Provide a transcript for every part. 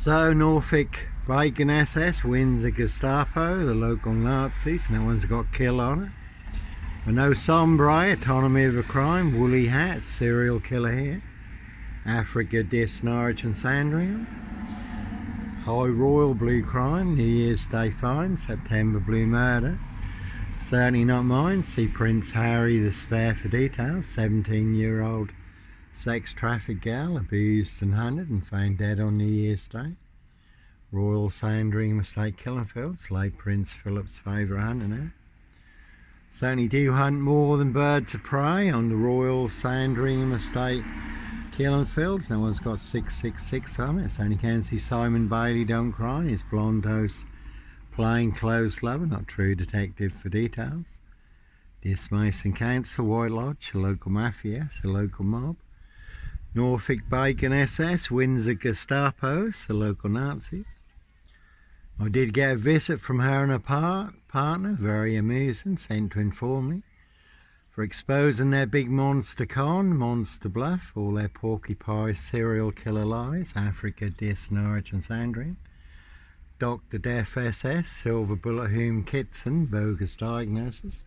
So Norfolk Bacon SS wins the Gestapo, the local Nazis. No one's got killed on it. But no Sombray, autonomy of a crime, woolly hat, serial killer here. Africa, Dis, Norwich and Sandringham. High Royal blue crime, New Year's Day fine, September blue murder. Certainly not mine. See Prince Harry the spare for details. 17-year-old sex traffic gal abused and hunted and found dead on New Year's Day. Royal Sandringham Estate killing fields, late Prince Philip's favourite hunting area. Certainly do hunt more than birds of prey on the Royal Sandringham Estate killing fields. No one's got 666 on it. Only can see Simon Bailey don't cry, his blonde host plain clothes lover, not true detective for details. Dis Mason Council, White Lodge, a local mafia, a local mob. Norfolk Bacon SS, Windsor Gestapos, the local Nazis. I did get a visit from her and her partner, very amusing, sent to inform me, for exposing their big monster con, monster bluff, all their porcupine serial killer lies, Africa, Dis, Norwich and Sandringham. Dr. Death SS, Silver Bullet Hume Kitson, bogus diagnosis.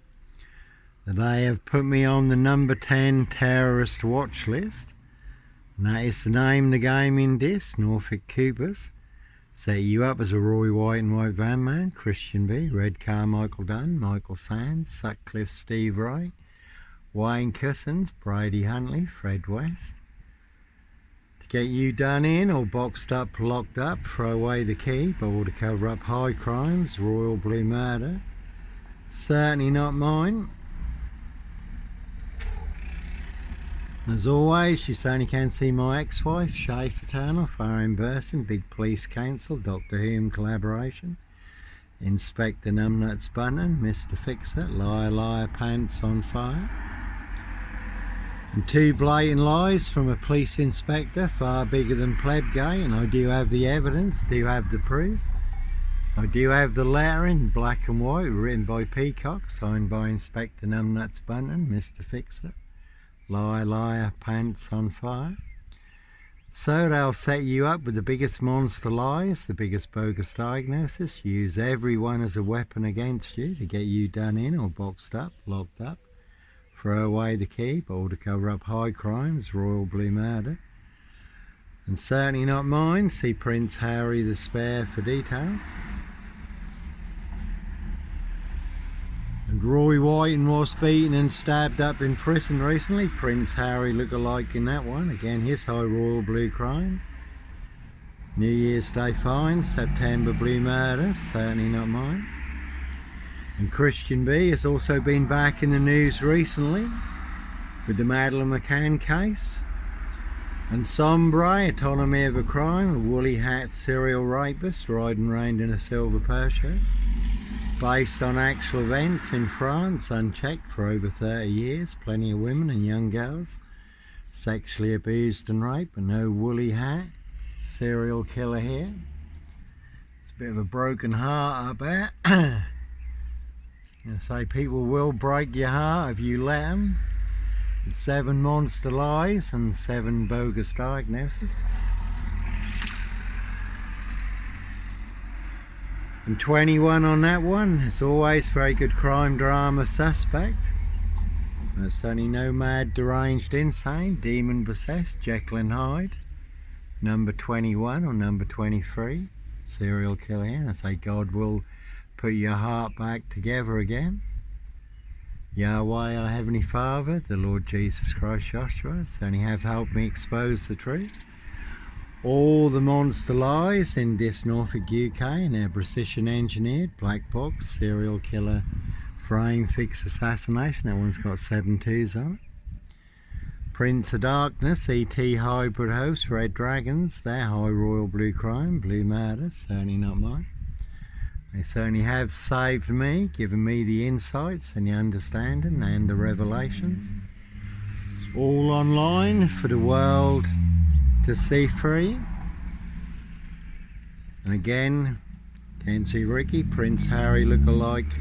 They have put me on the number 10 terrorist watch list. And that is the name of the game in Dis, Norfolk Coopers. Set you up as a Roy White and White Van Man, Christian B, Red Car Michael Dunn, Michael Sands, Sutcliffe Steve Ray, Wayne Cousins, Brady Huntley, Fred West. To get you done in or boxed up, locked up, throw away the key, but all to cover up high crimes, royal blue murder. Certainly not mine. As always, you certainly can see my ex-wife, Shay Fraternal, Fire Burson, Big Police Council, Dr. Hume Collaboration, Inspector Numbnuts Button, Mr. Fixer, Liar Liar Pants on Fire. And two blatant lies from a police inspector, far bigger than Plebgate, and I do have the evidence, do have the proof. I do have the letter in black and white, written by Peacock, signed by Inspector Numbnuts Button, Mr. Fixer. Liar, liar, pants on fire. So they'll set you up with the biggest monster lies, the biggest bogus diagnosis, use everyone as a weapon against you to get you done in or boxed up, locked up, throw away the key, but all to cover up high crimes, royal blue murder. And certainly not mine. See Prince Harry the spare for details. And Roy White was beaten and stabbed up in prison recently. Prince Harry look-alike in that one. Again, his high royal blue crime. New Year's Day fine, September blue murder, certainly not mine. And Christian B has also been back in the news recently with the Madeleine McCann case. And Sombray, autonomy of a crime, a woolly hat serial rapist riding round in a silver Porsche. Based on actual events in France, unchecked for over 30 years, plenty of women and young girls sexually abused and raped, but no woolly hat serial killer here. It's a bit of a broken heart up there. I say people will break your heart if you let them. It's 7 monster lies and 7 bogus diagnoses. And 21 on that one. As always, very good crime drama suspect. There's certainly no mad, deranged, insane, demon possessed, Jekyll and Hyde. Number 21 or number 23, serial killer here. And I say God will put your heart back together again. Yahweh, our Heavenly Father, the Lord Jesus Christ, Joshua, certainly have helped me expose the truth. All the monster lies in Dis Norfolk UK and their precision engineered black box serial killer frame FIX Assassination. That one's got 7 2s on it. Prince of Darkness, ET hybrid host, Red Dragons, their high royal blue crime, blue murder, certainly not mine. They certainly have saved me, given me the insights and the understanding and the revelations. All online for the world to see free. And again, can see Ricky, Prince Harry look-alike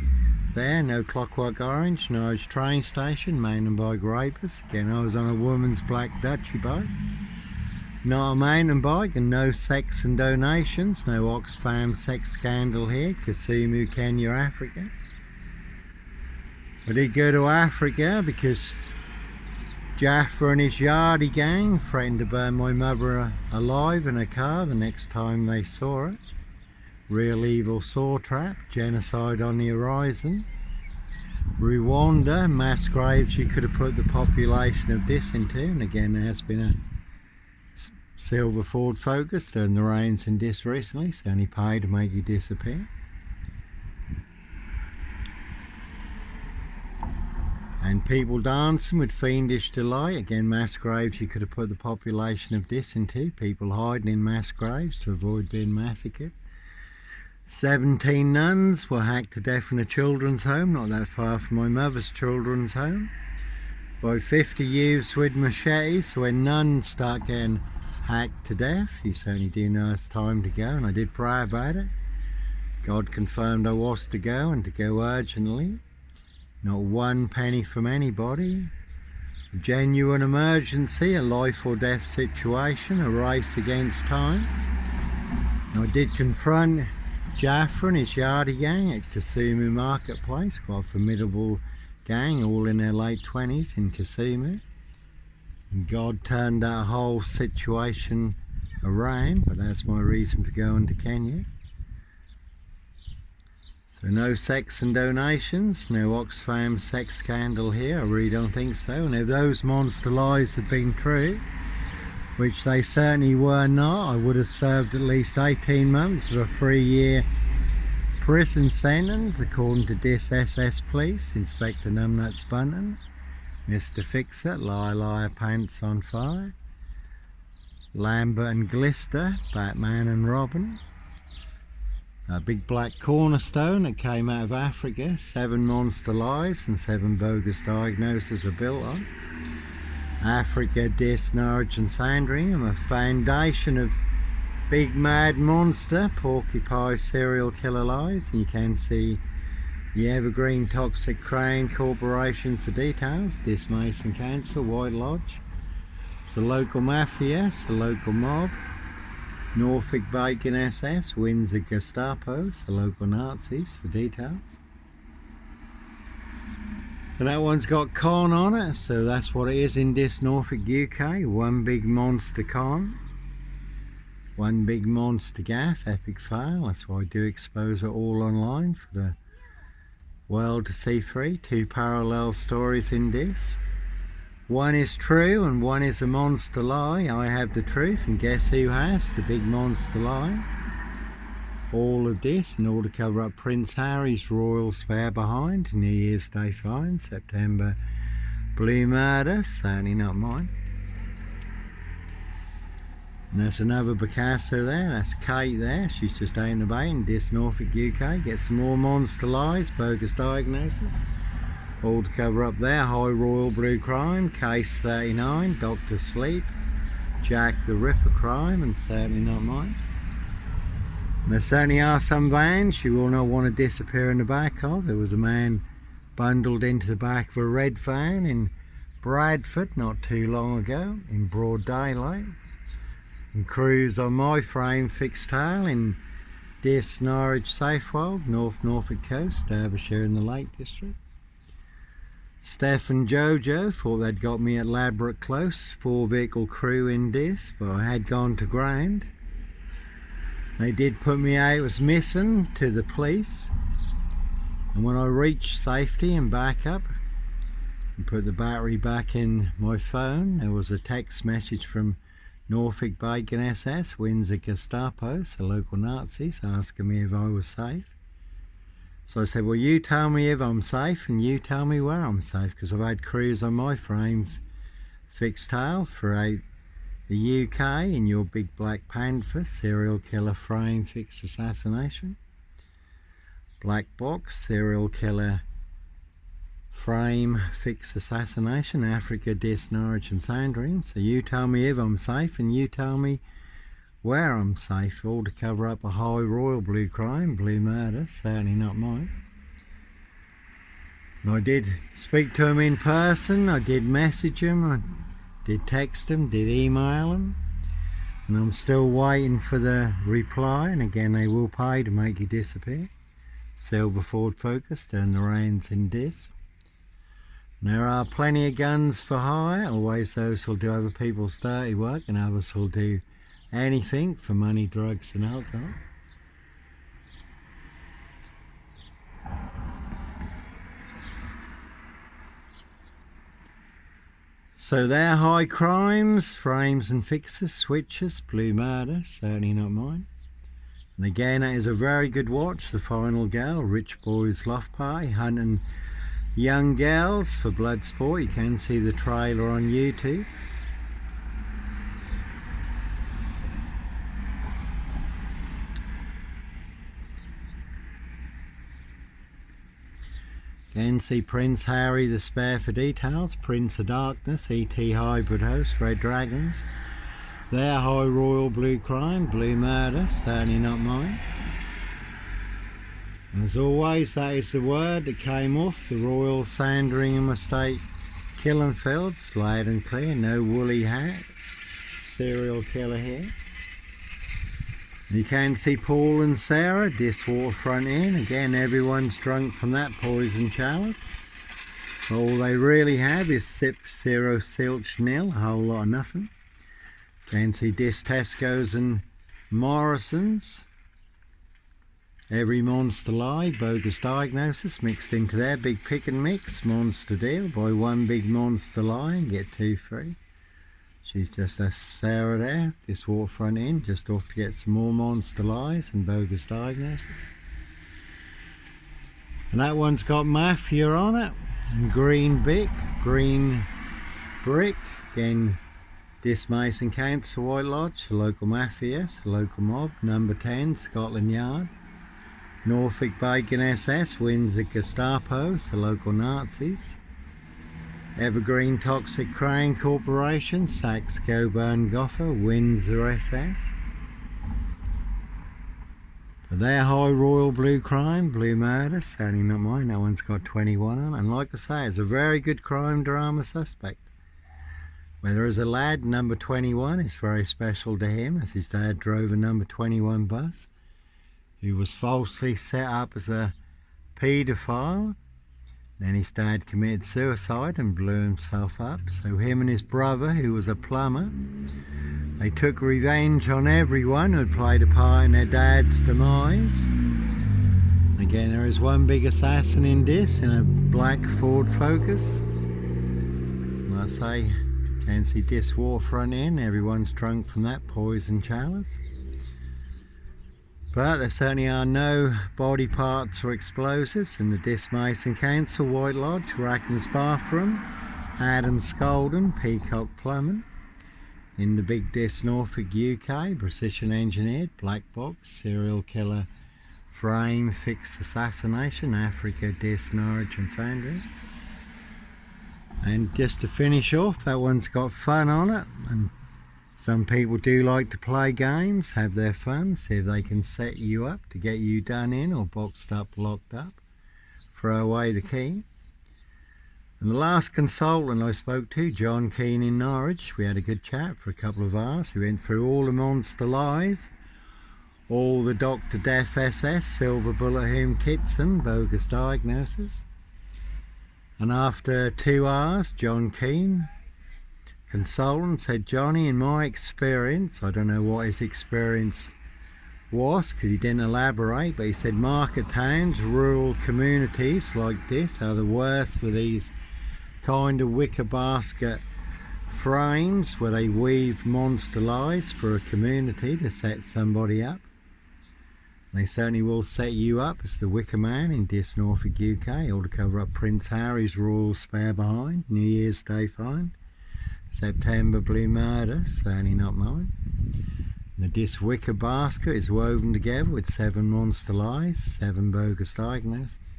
there, no Clockwork Orange, Norwich train station, mountain bike rapist. Again, I was on a woman's black Dutchy boat. Not a mountain bike, and no sex and donations. No Oxfam sex scandal here. Kisumu, Kenya, Africa. I did go to Africa because Jaffa and his Yardie gang threatened to burn my mother alive in a car the next time they saw her. Real evil saw trap, genocide on the horizon. Rwanda, mass graves you could have put the population of this into, and again there has been a silver Ford Focus during the rains in this recently, so only paid to make you disappear. And people dancing with fiendish delight, again mass graves you could have put the population of this into, people hiding in mass graves to avoid being massacred. 17 nuns were hacked to death in a children's home, not that far from my mother's children's home, by 50 youths with machetes. So when nuns start getting hacked to death, you certainly do know it's time to go, and I did pray about it. God confirmed I was to go, and to go urgently. Not one penny from anybody. A genuine emergency, a life or death situation, a race against time. And I did confront Jaffa and his Yardie gang at Kisumu Marketplace, quite a formidable gang, all in their late 20s in Kisumu. And God turned that whole situation around, but that's my reason for going to Kenya. So no sex and donations, no Oxfam sex scandal here, I really don't think so. And if those monster lies had been true, which they certainly were not, I would have served at least 18 months of a 3-year prison sentence, according to this SS Police, Inspector Numbnuts Bunton, Mr. Fixer, Liar Pants on Fire, Lambert and Glister, Batman and Robin, a big black cornerstone that came out of Africa, 7 monster lies and 7 bogus diagnoses are built on. Africa, Dis, Norwich and Sandringham, a foundation of big mad monster, porcupine serial killer lies, and you can see the Evergreen Toxic Crane Corporation for details, Dis Mason Council, White Lodge. It's the local mafia, it's the local mob. Norfolk Bacon SS, Windsor Gestapo, it's the local Nazis for details. And that one's got con on it, so that's what it is in this Norfolk, UK. One big monster con. One big monster gaff, epic fail. That's why I do expose it all online for the world to see free. 2 parallel stories in this. One is true and one is a monster lie. I have the truth, and guess who has the big monster lie? All of this in order to cover up Prince Harry's royal spare behind. New Year's Day fine, September blue murder, certainly not mine. And there's another Picasso there, that's Kate there, she's just out and about in this Norfolk, UK. Get some more monster lies, bogus diagnosis. All to cover up there, High Royal Blue Crime, Case 39, Dr. Sleep, Jack the Ripper crime, and certainly not mine. And there certainly are some vans you will not want to disappear in the back of. There was a man bundled into the back of a red van in Bradford not too long ago, in broad daylight. And crews on my frame fixed tail in Dis, Norwich, Safewold, North Norfolk Coast, Derbyshire in the Lake District. Steph and Jojo thought they'd got me at Ladbroke Close, 4-vehicle crew in Dis, but I had gone to ground. They did put me out as missing to the police, and when I reached safety and back up and put the battery back in my phone, there was a text message from Norfolk Bacon SS, Windsor Gestapo, the local Nazis, asking me if I was safe. So I said, well, you tell me if I'm safe and you tell me where I'm safe, because I've had crews on my frame fixed tail throughout the UK in your big black panther, serial killer frame FIX Assassination. Black box, serial killer frame FIX Assassination, Africa, Dis, Norwich and Sandringham. So you tell me if I'm safe and you tell me where I'm safe, all to cover up a high royal blue crime, blue murder, certainly not mine. And I did speak to him in person, I did message him, I did text him, did email him. And I'm still waiting for the reply, and again they will pay to make you disappear. Silver Ford Focus, turn the reins in dis. And there are plenty of guns for hire, always those who'll do other people's dirty work, and others who'll do anything for money, drugs and alcohol. So they're high crimes, frames and fixes, switches, blue murder, certainly not mine. And again, that is a very good watch, The Final Girl, Rich Boys Loft Party, hunting young girls for blood sport. You can see the trailer on YouTube. Again, see Prince Harry the Spare for details, Prince of Darkness, ET Hybrid Host, Red Dragons. Their High Royal Blue Crime, Blue Murder, certainly not mine. As always, that is the word that came off the Royal Sandringham Estate killing fields, loud and clear, no woolly hat, serial killer here. You can see Paul and Sarah, this waterfront inn. Again, everyone's drunk from that poison chalice. All they really have is sip 0 silch nil, a whole lot of nothing. Can see this Tesco's and Morrison's. Every monster lie, bogus diagnosis mixed into their big pick and mix monster deal. Buy one big monster lie and get 2 free. She's just a Sarah there, this waterfront inn, just off to get some more monster lies and bogus diagnosis. And that one's got mafia on it, and green brick, again this Mason Council White Lodge, the local mafia, the local mob, number 10, Scotland Yard. Norfolk Bacon SS, Windsor Gestapo, the local Nazis. Evergreen Toxic Crane Corporation, Saxe Coburn Gotha, Windsor SS. For their High Royal Blue Crime, Blue Murder, certainly not mine, that one's got 21 on. And like I say, it's a very good crime drama suspect. Where there is a lad, number 21, it's very special to him, as his dad drove a number 21 bus, who was falsely set up as a paedophile. Then his dad committed suicide and blew himself up. So him and his brother, who was a plumber, they took revenge on everyone who had played a part in their dad's demise. Again, there is one big assassin in this, in a black Ford Focus. And I say, can't see this waterfront inn, everyone's drunk from that poison chalice. But there certainly are no body parts or explosives in the Dis Mason Council White Lodge, Racken's Bathroom, Adams Golden, Peacock Plumbing. In the Big Dis Norfolk UK, Precision Engineered, Black Box, Serial Killer, Frame, FIX Assassination, Africa, Dis, Norwich and Sandringham. And just to finish off, that one's got fun on it. And some people do like to play games, have their fun, see if they can set you up to get you done in or boxed up, locked up, throw away the key. And the last consultant I spoke to, John Keane in Norwich, we had a good chat for a couple of hours. We went through all the monster lies, all the Dr. Death SS, Silver Bullet Whom Kitson, bogus diagnosis. And after 2 hours, John Keane, consultant, said, Johnny, in my experience, I don't know what his experience was because he didn't elaborate, but he said market towns, rural communities like this are the worst for these kind of wicker basket frames where they weave monster lies for a community to set somebody up. They certainly will set you up as the Wicker Man in Dis Norfolk UK, all to cover up Prince Harry's royal spare behind, New Year's Day fine. September Blue Murder, certainly not mine. And the Dis Wicker basket is woven together with 7 monster lies, 7 bogus diagnoses.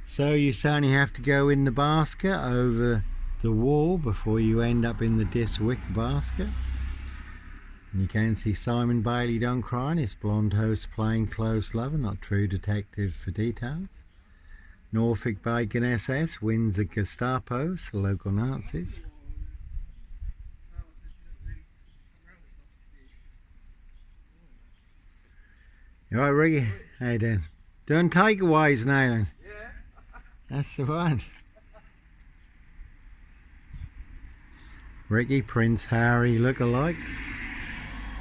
So you certainly have to go in the basket over the wall before you end up in the Dis Wicker basket. And you can see Simon Bailey Don't Cry, his blonde host plainclothes lover, not true detective for details. Norfolk Bacon SS, Windsor Gestapos, the local Nazis. You alright, Ricky? How you doing? Doing takeaways now then? Yeah. That's the one. Ricky, Prince Harry look-alike.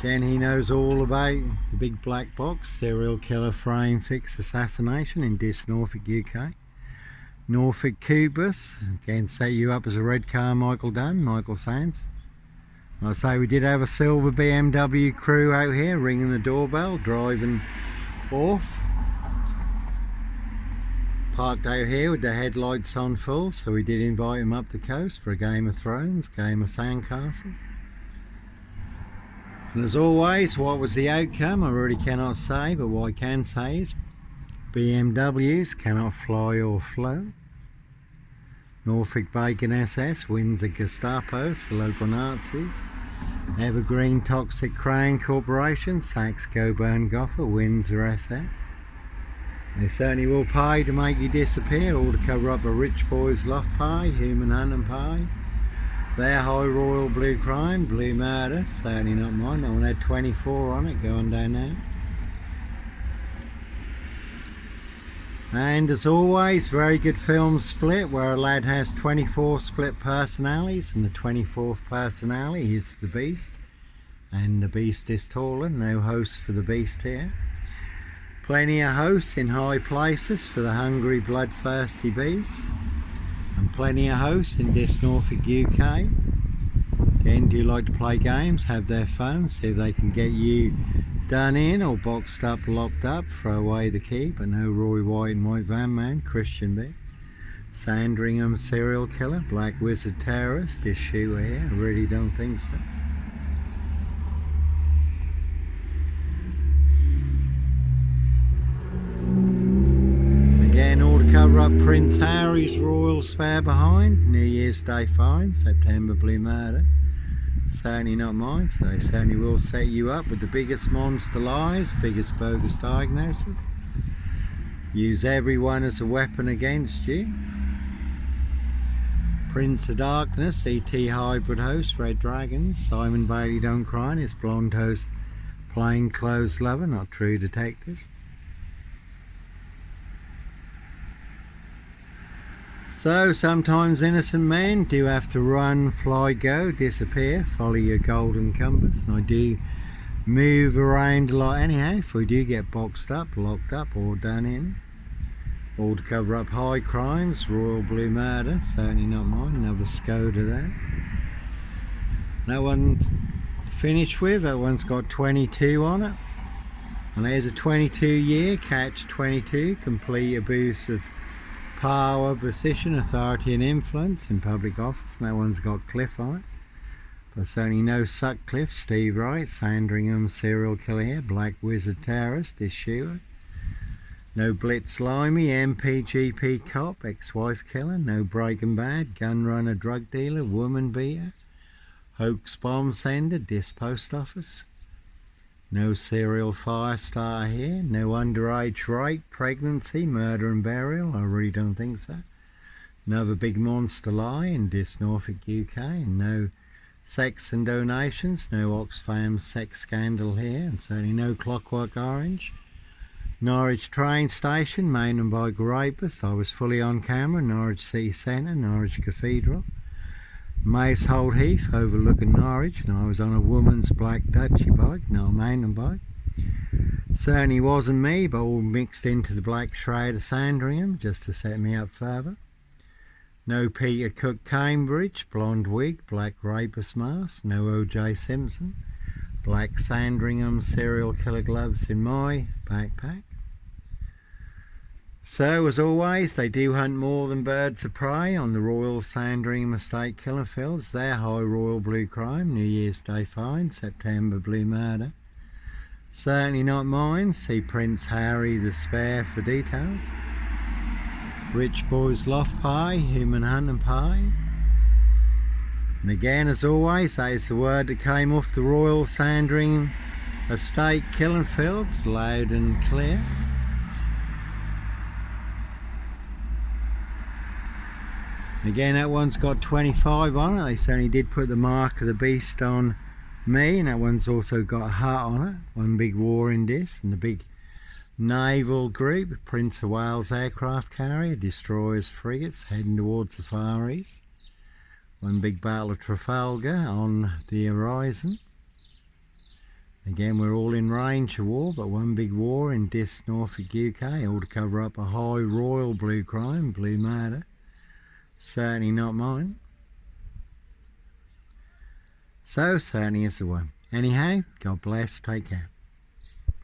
Again, he knows all about the big black box serial killer frame FIX Assassination in Norfolk, UK. Norfolk Cubus, again set you up as a red car, Michael Dunn, Michael Sands. Like I say, we did have a silver BMW crew out here ringing the doorbell, driving off. Parked out here with the headlights on full, so we did invite him up the coast for a Game of Thrones, game of Sandcastles. And as always, what was the outcome I really cannot say, but what I can say is BMWs cannot fly or float. Norfolk Bacon SS wins the Gestapos, the local Nazis. Evergreen Toxic Crown Corporation, Saxe Coburn Gotha wins their SS. They certainly will pay to make you disappear, all to cover up a rich boy's loft pie, human hunting pie. Their high royal blue crime, blue murder, certainly not mine. That one had 24 on it, going down there. And as always, very good film split where a lad has 24 split personalities, and the 24th personality is the Beast. And the Beast is taller, no host for the Beast here. Plenty of hosts in high places for the hungry, bloodthirsty beasts. And plenty of hosts in Norfolk, UK. Again, do like to play games, have their fun, see if they can get you done in or boxed up, locked up, throw away the key, but no Roy White and White Van Man, Christian B. Sandringham serial killer, Black Wizard terrorist, this shooter here, I really don't think so. Again, all to cover up Prince Harry's royal spare behind, New Year's Day fine, September blue murder. Certainly not mine, so they certainly will set you up with the biggest monster lies, biggest bogus diagnosis. Use everyone as a weapon against you. Prince of Darkness, ET hybrid host, Red Dragons, Simon Bailey don't cry, and his blonde host, plain clothes lover, not true detective. So sometimes innocent men do have to run, fly, go, disappear, follow your golden compass. And I do move around a lot anyhow if we do get boxed up, locked up or done in. All to cover up high crimes, royal blue murder, certainly not mine, another Skoda there. That one to finish with, that one's got 22 on it. And there's a 22-year catch 22, complete abuse of power, position, authority and influence in public office. And that one's got Cliff on it. But certainly no Sutcliffe, Steve Wright, Sandringham serial killer here, Black Wizard terrorist, this shooter. No Blitz Limey, MPGP cop, ex-wife killer. No Breaking Bad, gun runner, drug dealer, woman beater. Hoax bomb sender, dis post office. No serial fire starter here. No underage rape, pregnancy, murder and burial. I really don't think so. Another big monster lie in Norfolk, UK. And no sex and donations. No Oxfam sex scandal here. And certainly no Clockwork Orange. Norwich train station, mountain bike rapist. I was fully on camera. Norwich City Centre, Norwich Cathedral. Macehold Heath overlooking Norwich, and I was on a woman's black Dutchy bike, not a mountain bike. Certainly wasn't me, but all mixed into the black shroud of Sandringham just to set me up further. No Peter Cook Cambridge, blonde wig, black rapist mask. No OJ Simpson, black Sandringham serial killer gloves in my backpack. So, as always, they do hunt more than birds of prey on the Royal Sandringham Estate Killer Fields. Their high royal blue crime, New Year's Day fine, September blue murder. Certainly not mine. See Prince Harry the Spare for details. Rich boys loft pie, human hunting pie. And again, as always, that is the word that came off the Royal Sandringham Estate Killing Fields, loud and clear. Again, that one's got 25 on it. They certainly did put the mark of the beast on me, and that one's also got a heart on it. One big war in this, and the big Naval group, Prince of Wales aircraft carrier, destroyers, frigates heading towards the Far East. One big battle of Trafalgar on the horizon. Again, we're all in range of war, but one big war in Dis, Norfolk, UK, all to cover up a high royal blue crime, blue murder. Certainly not mine. So, certainly is the one. Anyhow, God bless, take care.